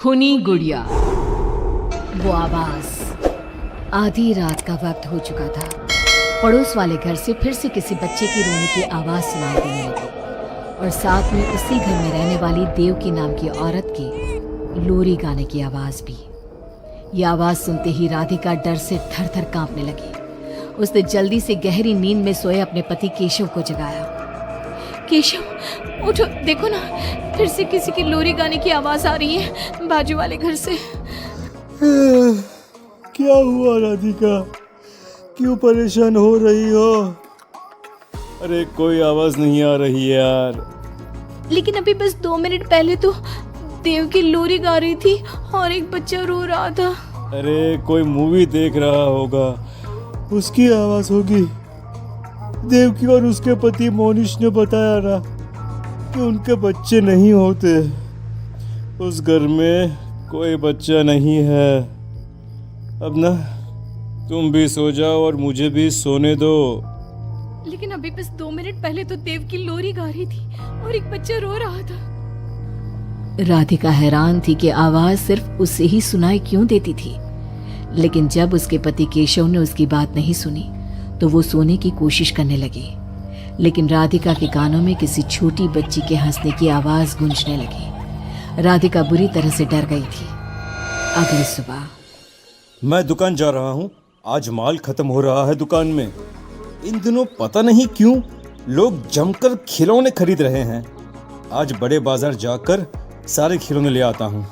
खूनी गुड़िया। वो आवाज। आधी रात का वक्त हो चुका था। पड़ोस वाले घर से फिर से किसी बच्चे की रोने की आवाज सुनाई देने लगी और साथ में उसी घर में रहने वाली देवकी नाम की औरत की लोरी गाने की आवाज भी। ये आवाज सुनते ही राधिका डर से थर थर कांपने लगी। उसने जल्दी से गहरी नींद में सोए अपने पति केशव को जगाया। केशव उठो, देखो ना, फिर से किसी की लोरी गाने की आवाज आ रही है बाजू वाले घर से। क्या हुआ राधिका, क्यों परेशान हो रही हो? अरे कोई आवाज नहीं आ रही है यार। लेकिन अभी बस 2 मिनट पहले तो देव की लोरी गा रही थी और एक बच्चा रो रहा था। अरे कोई मूवी देख रहा होगा, उसकी आवाज होगी। देवकी और उसके पति मोनिश ने बताया ना कि उनके बच्चे नहीं होते। उस घर में कोई बच्चा नहीं है। अब ना तुम भी सो जाओ और मुझे भी सोने दो। लेकिन अभी बस 2 मिनट पहले तो देव की लोरी गा रही थी और एक बच्चा रो रहा था। राधिका हैरान थी कि आवाज सिर्फ उसे ही सुनाई क्यों देती थी। लेकिन जब उसके पति केशव ने उसकी बात नहीं सुनी तो वो सोने की कोशिश करने लगी। लेकिन राधिका के कानों में किसी छोटी बच्ची के हंसने की आवाज गूंजने लगी। राधिका बुरी तरह से डर गई थी। अगली सुबह मैं दुकान जा रहा हूँ, आज माल खत्म हो रहा है दुकान में। इन दिनों पता नहीं क्यों लोग जमकर खिलौने खरीद रहे हैं। आज बड़े बाजार जाकर सारे खिलौने ले आता हूँ।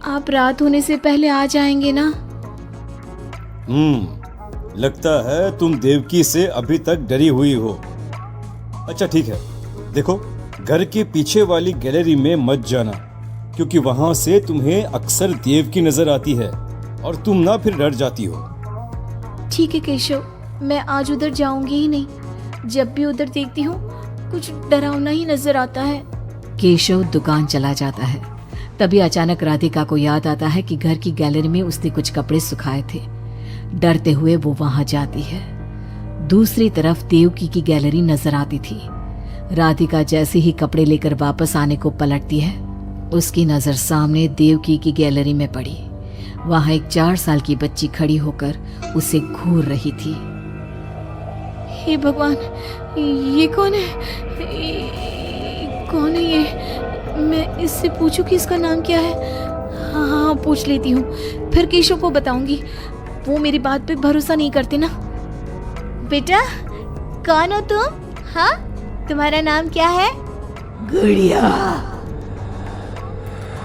आप रात होने से पहले आ जाएंगे ना? लगता है तुम देवकी से अभी तक डरी हुई हो। अच्छा ठीक है, देखो घर के पीछे वाली गैलरी में मत जाना, क्योंकि वहां से तुम्हें अक्सर देवकी नजर आती है और तुम ना फिर डर जाती हो। ठीक है केशव, मैं आज उधर जाऊंगी ही नहीं। जब भी उधर देखती हूँ कुछ डरावना ही नजर आता है। केशव दुकान चला जाता है। तभी अचानक राधिका को याद आता है कि घर की गैलरी में उसने कुछ कपड़े सुखाए थे। डरते हुए वो वहां जाती है। दूसरी तरफ देवकी की गैलरी नजर आती थी। राधिका जैसे ही कपड़े लेकर वापस आने को पलटती है, उसकी नजर सामने देवकी की गैलरी में पड़ी। वहां एक 4 साल की बच्ची खड़ी होकर उसे घूर रही थी। हे भगवान, ये कौन है? कौन है ये? मैं इससे पूछूं कि इसका नाम क्या है? हाँ, पूछ लेती हूँ, फिर केशव को बताऊंगी। वो मेरी बात पे भरोसा नहीं करते ना। बेटा, कौन हो तुम? हाँ, तुम्हारा नाम क्या है? गुड़िया।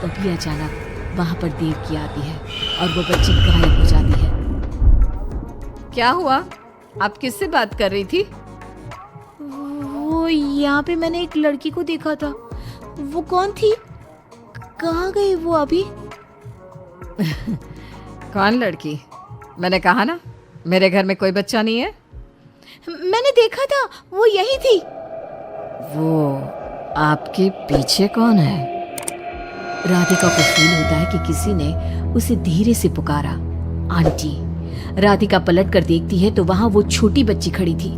तभी अचानक वहां पर देवकी आती है और वो बच्ची गायब हो जाती है। क्या हुआ? आप किससे बात कर रही थी? वो यहाँ पे मैंने एक लड़की को देखा था। वो कौन थी? कहाँ गई वो अभी? कौन लड़की? मैंने कहा ना, मेरे घर में कोई बच्चा नहीं है। मैंने देखा था, वो यही थी। वो आपके पीछे कौन है? राधिका को फील होता है कि किसी ने उसे धीरे से पुकारा, आंटी। राधिका पलट कर देखती है तो वहां वो छोटी बच्ची खड़ी थी।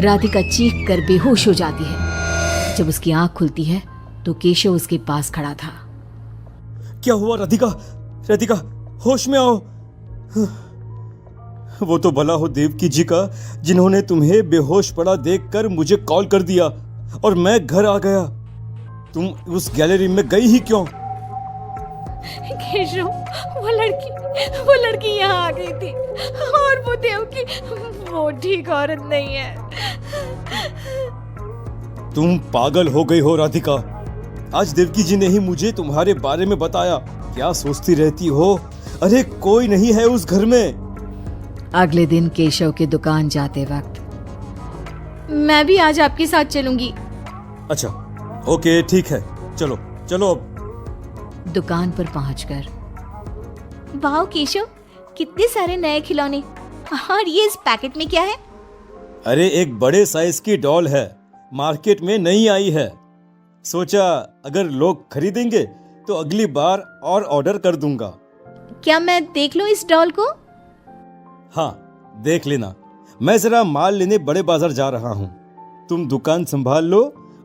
राधिका चीख कर बेहोश हो जाती है। जब उसकी आंख खुलती है तो केशव उसके पास खड़ा था। क्या हुआ राधिका? राधिका, होश में आओ। वो तो भला हो देवकी जी का, जिन्होंने तुम्हें बेहोश पड़ा देखकर मुझे कॉल कर दिया और मैं घर आ गया। तुम उस गैलरी में गई ही क्यों? केशव, वो लड़की यहाँ आ गई थी और वो देवकी, वो ठीक औरत नहीं है। तुम पागल हो गई हो राधिका। आज देवकी जी ने ही मुझे तुम्हारे बारे में बताया। क्या सोचती रहती हो? अरे कोई नहीं है उस घर में। अगले दिन केशव के दुकान जाते वक्त, मैं भी आज आपके साथ चलूंगी। अच्छा ओके ठीक है, चलो चलो। अब दुकान पर पहुंचकर, वाह केशव, कितने सारे नए खिलौने। और ये इस पैकेट में क्या है? अरे एक बड़े साइज की डॉल है, मार्केट में नई आई है। सोचा अगर लोग खरीदेंगे तो अगली बार और ऑर्डर कर दूंगा। क्या मैं देख लूं इस डॉल को? हाँ देख लेना। मैं जरा माल लेने बड़े बाजार जा रहा हूँ। तुम दुकान संभाल लो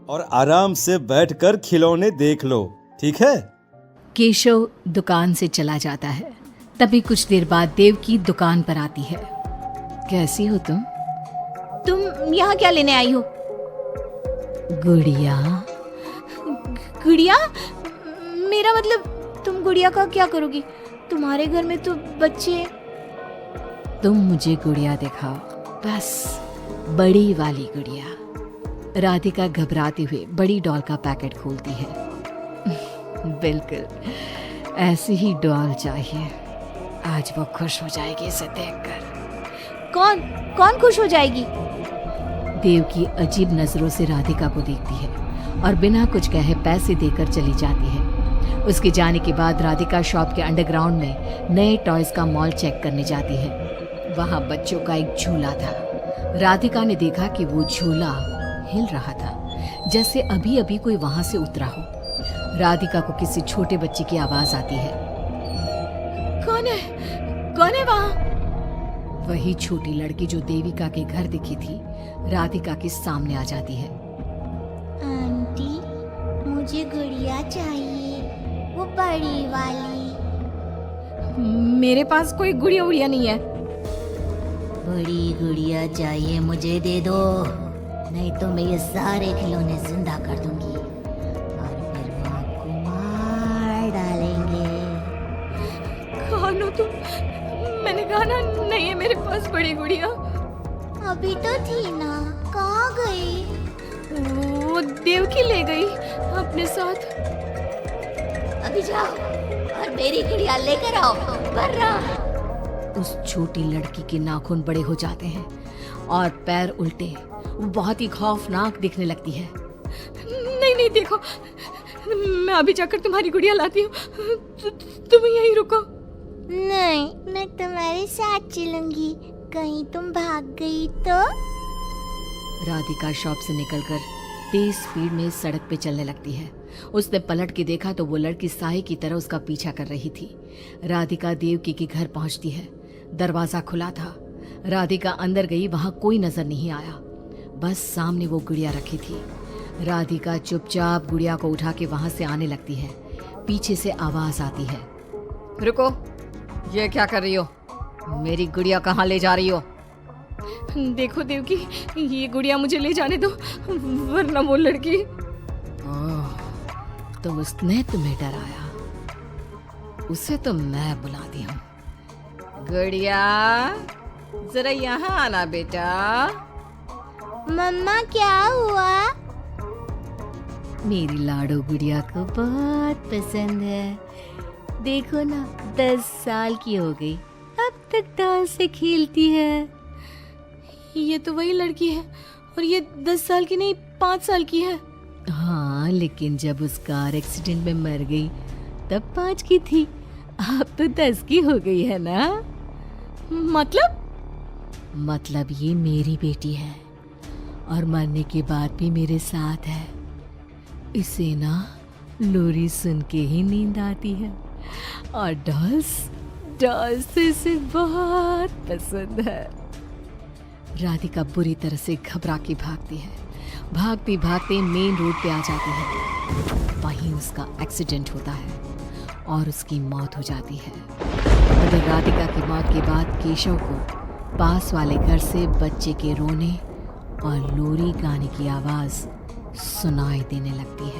और आराम से बैठकर खिलौने देख लो, ठीक है? केशव दुकान से चला जाता है। तभी कुछ देर बाद देवकी दुकान पर आती है। कैसी हो तुम? तुम यहाँ क्या लेने आई हो? गुड़िया। गुड़िया? मेरा मतलब तुम गुड़िया का क्या करोगी? तुम्हारे घर में तो बच्चे। तुम मुझे गुड़िया दिखाओ, बस बड़ी वाली गुड़िया। राधिका घबराते हुए बड़ी डॉल का पैकेट खोलती है। बिल्कुल ऐसी ही डॉल चाहिए। आज वो खुश हो जाएगी इसे देखकर। कौन कौन खुश हो जाएगी? देवकी अजीब नजरों से राधिका को देखती है और बिना कुछ कहे पैसे देकर चली जाती है। उसके जाने के बाद राधिका शॉप के अंडरग्राउंड में नए टॉयज का मॉल चेक करने जाती है। वहां बच्चों का एक झूला था। राधिका ने देखा कि वो झूला हिल रहा था, जैसे अभी अभी कोई वहां से उतरा हो। राधिका को किसी छोटे बच्चे की आवाज आती है। कौन है वहां? वही छोटी लड़की जो देविका के घर दिखी थी राधिका के सामने आ जाती है। आंटी, मुझे गुड़िया चाहिए, वो बड़ी वाली। मेरे पास कोई गुड़िया उड़िया नहीं है। बड़ी गुड़िया चाहिए, मुझे दे दो, नहीं तो मैं ये सारे खिलौने जिंदा कर दूंगी और फिर वो आपको मार डालेंगे। कौन हो तुम? मैंने कहा ना नहीं है मेरे पास बड़ी गुड़िया। अभी तो थी ना, कहाँ गई? वो देवकी ले गई अपने साथ। अभी जाओ और मेरी गुड़िया लेकर आओ, वरना। उस छोटी लड़की के नाखून बड़े हो जाते हैं और पैर उल्टे। वो बहुत ही खौफनाक दिखने लगती है। नहीं देखो, मैं अभी जाकर तुम्हारी गुड़िया लाती हूँ। तुम यहीं रुको। नहीं, मैं तुम्हारे साथ चलूंगी, कहीं तुम भाग गई तो। राधिका शॉप से निकलकर तेज स्पीड में सड़क पे चलने लगती है। उसने पलट के देखा तो वो लड़की साए की तरह उसका पीछा कर रही थी। राधिका देवकी के घर पहुंचती है। दरवाजा खुला था। राधिका अंदर गई, वहां कोई नजर नहीं आया, बस सामने वो गुड़िया रखी थी। राधिका चुपचाप गुड़िया को उठा के वहां से आने लगती है। पीछे से आवाज आती है। रुको, ये क्या कर रही हो? मेरी गुड़िया कहाँ ले जा रही हो? देखो देवकी, ये गुड़िया मुझे ले जाने दो, वरना वो लड़की। तो उसने तुम्हें डराया? उसे तो मैं बुलाती हूँ। गुड़िया, जरा यहाँ आना बेटा। मम्मा, क्या हुआ? मेरी लाडो गुड़िया को बहुत पसंद है। देखो ना, 10 साल की हो गई, अब तक डॉल से खेलती है। ये तो वही लड़की है, और ये 10 साल की नहीं 5 साल की है। हाँ, लेकिन जब उस कार एक्सीडेंट में मर गई तब 5 की थी, अब तो 10 की हो गई है ना। मतलब ये मेरी बेटी है और मरने के बाद भी मेरे साथ है। इसे ना लोरी सुन के ही नींद आती है और डॉल्स तो इसे बहुत पसंद है। राधिका बुरी तरह से घबरा के भागती है। भागते भागते मेन रोड पे आ जाती है। वहीं उसका एक्सीडेंट होता है और उसकी मौत हो जाती है। मगर राधिका की मौत के बाद केशव को पास वाले घर से बच्चे के रोने और लोरी गाने की आवाज सुनाई देने लगती है।